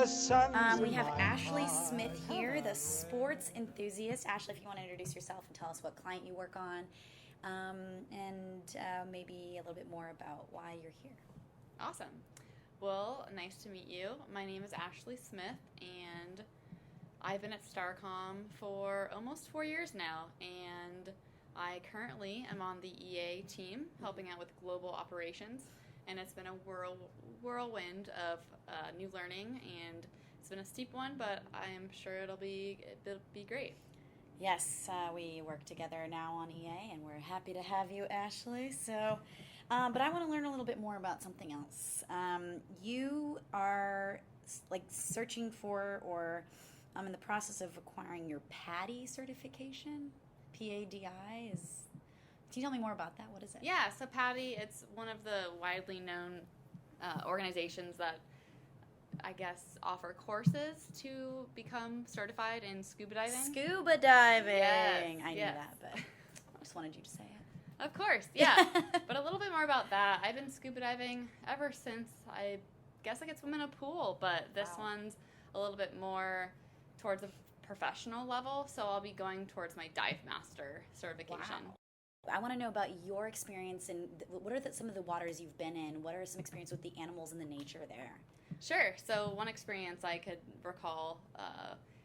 the sun's We in have my Ashley heart. Smith here, the sports enthusiast. Ashley, if you want to introduce yourself and tell us what client you work on, and maybe a little bit more about why you're here. Awesome. Well, nice to meet you. My name is Ashley Smith, and I've been at Starcom for almost 4 years now, and I currently am on the EA team, helping out with global operations, and it's been a whirlwind of new learning, and it's been a steep one, but I'm sure it'll be great. Yes, we work together now on EA, and we're happy to have you, Ashley. So, but I want to learn a little bit more about something else. You are searching for, or in the process of acquiring your PADI certification. PADI is. Can you tell me more about that? What is it? Yeah, so PADI, it's one of the widely known organizations that I guess offer courses to become certified in scuba diving. Scuba diving. Yes, I knew yes. that, but I just wanted you to say it. Of course, yeah. But a little bit more about that. I've been scuba diving ever since I guess I could swim in a pool, but this Wow. one's a little bit more towards a professional level, so I'll be going towards my dive master certification. Wow. I want to know about your experience and what are some of the waters you've been in? What are some experience with the animals and the nature there? Sure. So one experience I could recall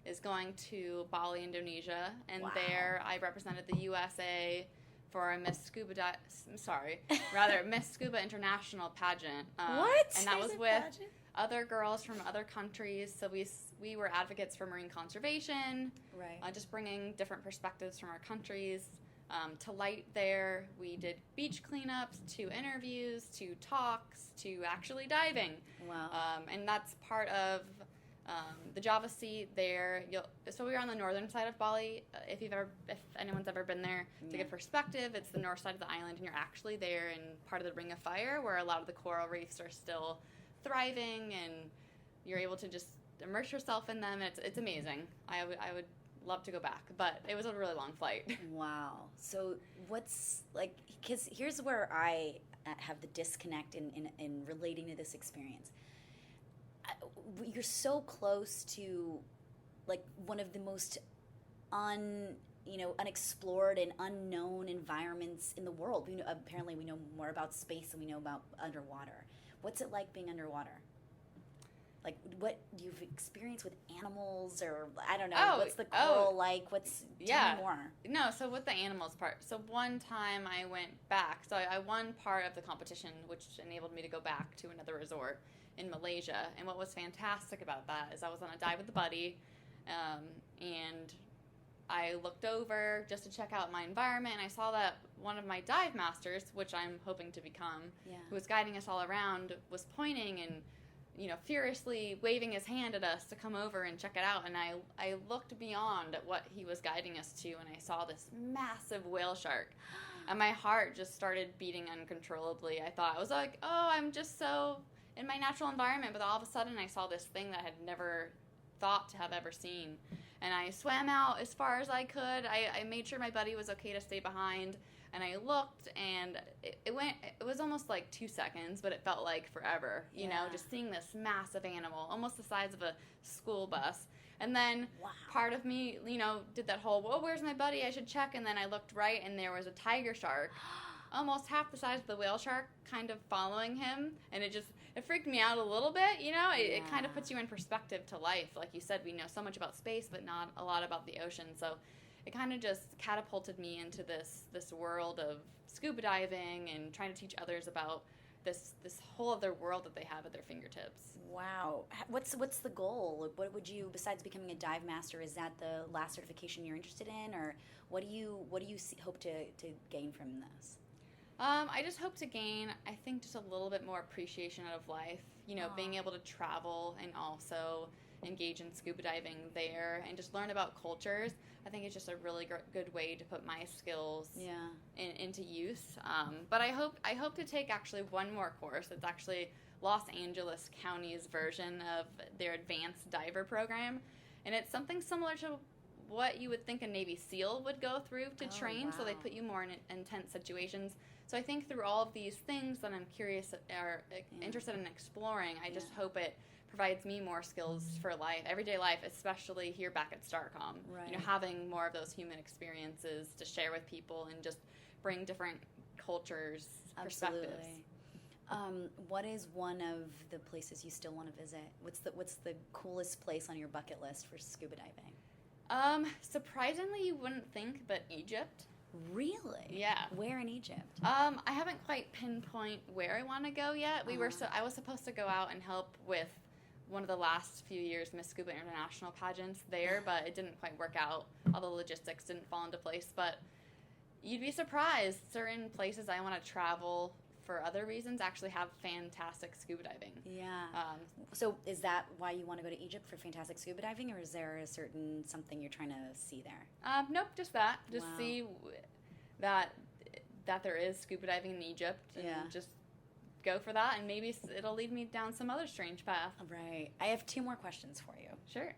is going to Bali, Indonesia, and Wow. there I represented the USA for a Miss Scuba International pageant. What? And that There's was a with pageant? other girls from other countries. So we were advocates for marine conservation, Right. just bringing different perspectives from our countries to light there. We did beach cleanups, to interviews, to talks, to actually diving. Wow. And that's part of the Java Sea there. So we were on the northern side of Bali. If anyone's ever been there, to Yeah. get perspective, it's the north side of the island, and you're actually there in part of the Ring of Fire, where a lot of the coral reefs are still thriving, and you're able to just immerse yourself in them. And it's amazing. I would love to go back, but it was a really long flight. Wow. So what's because here's where I have the disconnect in relating to this experience. You're so close to one of the most unexplored and unknown environments in the world. Apparently we know more about space than we know about underwater. What's it like being underwater? Like, what you've experienced with animals, or I don't know, what's the coral like? Tell me more. No, so with the animals part, so one time I went back, so I won part of the competition, which enabled me to go back to another resort in Malaysia. And what was fantastic about that is I was on a dive with a buddy, and I looked over just to check out my environment, and I saw that one of my dive masters, which I'm hoping to become, who was guiding us all around, was pointing and furiously waving his hand at us to come over and check it out. And I looked beyond at what he was guiding us to, and I saw this massive whale shark. And my heart just started beating uncontrollably. I was like, oh, I'm just so in my natural environment. But all of a sudden, I saw this thing that I had never thought to have ever seen. And I swam out as far as I could. I made sure my buddy was okay to stay behind. And I looked, and it was almost like 2 seconds, but it felt like forever, you know, just seeing this massive animal, almost the size of a school bus. And then part of me, did that whole, whoa, where's my buddy? I should check. And then I looked right, and there was a tiger shark, almost half the size of the whale shark, kind of following him. And it freaked me out a little bit, It kind of puts you in perspective to life. Like you said, we know so much about space, but not a lot about the ocean. So it kind of just catapulted me into this world of scuba diving and trying to teach others about this whole other world that they have at their fingertips. Wow. What's the goal? What would you, besides becoming a dive master, is that the last certification you're interested in, or what do you hope to gain from this? I just hope to gain, I think, just a little bit more appreciation out of life. Being able to travel and also engage in scuba diving there and just learn about cultures. I think it's just a really good way to put my skills into use. But I hope to take actually one more course. It's actually Los Angeles County's version of their advanced diver program, and it's something similar to what you would think a Navy SEAL would go through to train. Wow. So they put you more in intense situations. So I think through all of these things that I'm curious or interested in exploring, I just hope it provides me more skills for life, everyday life, especially here back at Starcom. Right. You know, having more of those human experiences to share with people and just bring different cultures, perspectives. Absolutely. What is one of the places you still want to visit? What's the coolest place on your bucket list for scuba diving? Surprisingly, you wouldn't think, but Egypt. Really? Yeah. Where in Egypt? I haven't quite pinpoint where I want to go yet. I was supposed to go out and help with one of the last few years Miss Scuba International pageants there, but it didn't quite work out. All the logistics didn't fall into place, but you'd be surprised. Certain places I want to travel for other reasons actually have fantastic scuba diving. Yeah. So is that why you want to go to Egypt, for fantastic scuba diving, or is there a certain something you're trying to see there? Nope, just that. Just Wow. see that there is scuba diving in Egypt, and Yeah. just go for that, and maybe it'll lead me down some other strange path. Right. I have two more questions for you. Sure.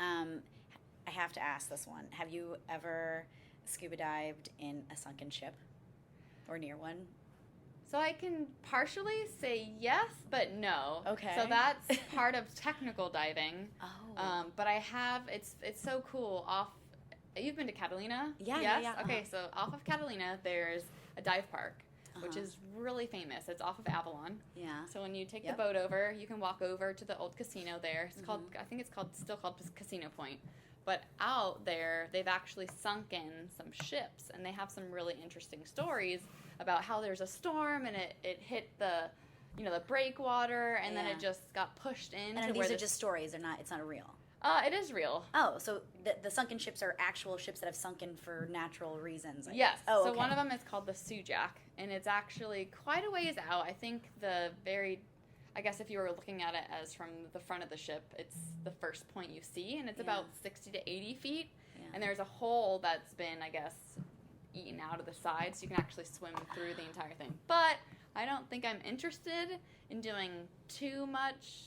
I have to ask this one. Have you ever scuba dived in a sunken ship or near one? So I can partially say yes, but no. Okay. So that's part of technical diving. Oh. But I have, it's so cool. You've been to Catalina? Yeah, Yes? yeah. Okay, so off of Catalina, there's a dive park, which Uh-huh. is really famous. It's off of Avalon. Yeah. So when you take Yep. the boat over, you can walk over to the old casino there. It's called, Mm-hmm. I think it's still called Casino Point. But out there, they've actually sunk in some ships, and they have some really interesting stories about how there's a storm and it hit the breakwater, and then Yeah. it just got pushed in. And these are just stories. It's not real. It is real. Oh, so the sunken ships are actual ships that have sunken for natural reasons. I Yes. guess. Oh, So okay. one of them is called the Sujak, and it's actually quite a ways out. I think I guess if you were looking at it as from the front of the ship, it's the first point you see, and it's Yeah. about 60 to 80 feet. Yeah. And there's a hole that's been, I guess, eaten out of the side, so you can actually swim through the entire thing. But I don't think I'm interested in doing too much,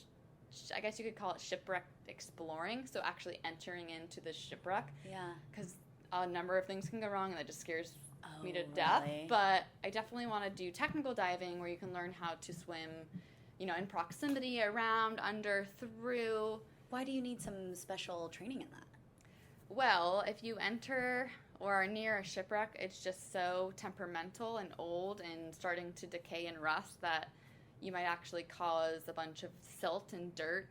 I guess you could call it shipwreck exploring, so actually entering into the shipwreck, Yeah. because a number of things can go wrong, and that just scares Oh, me to death. really? But I definitely want to do technical diving, where you can learn how to swim, in proximity, around, under, through. Why do you need some special training in that? Well, if you enter or are near a shipwreck, it's just so temperamental and old and starting to decay and rust that you might actually cause a bunch of silt and dirt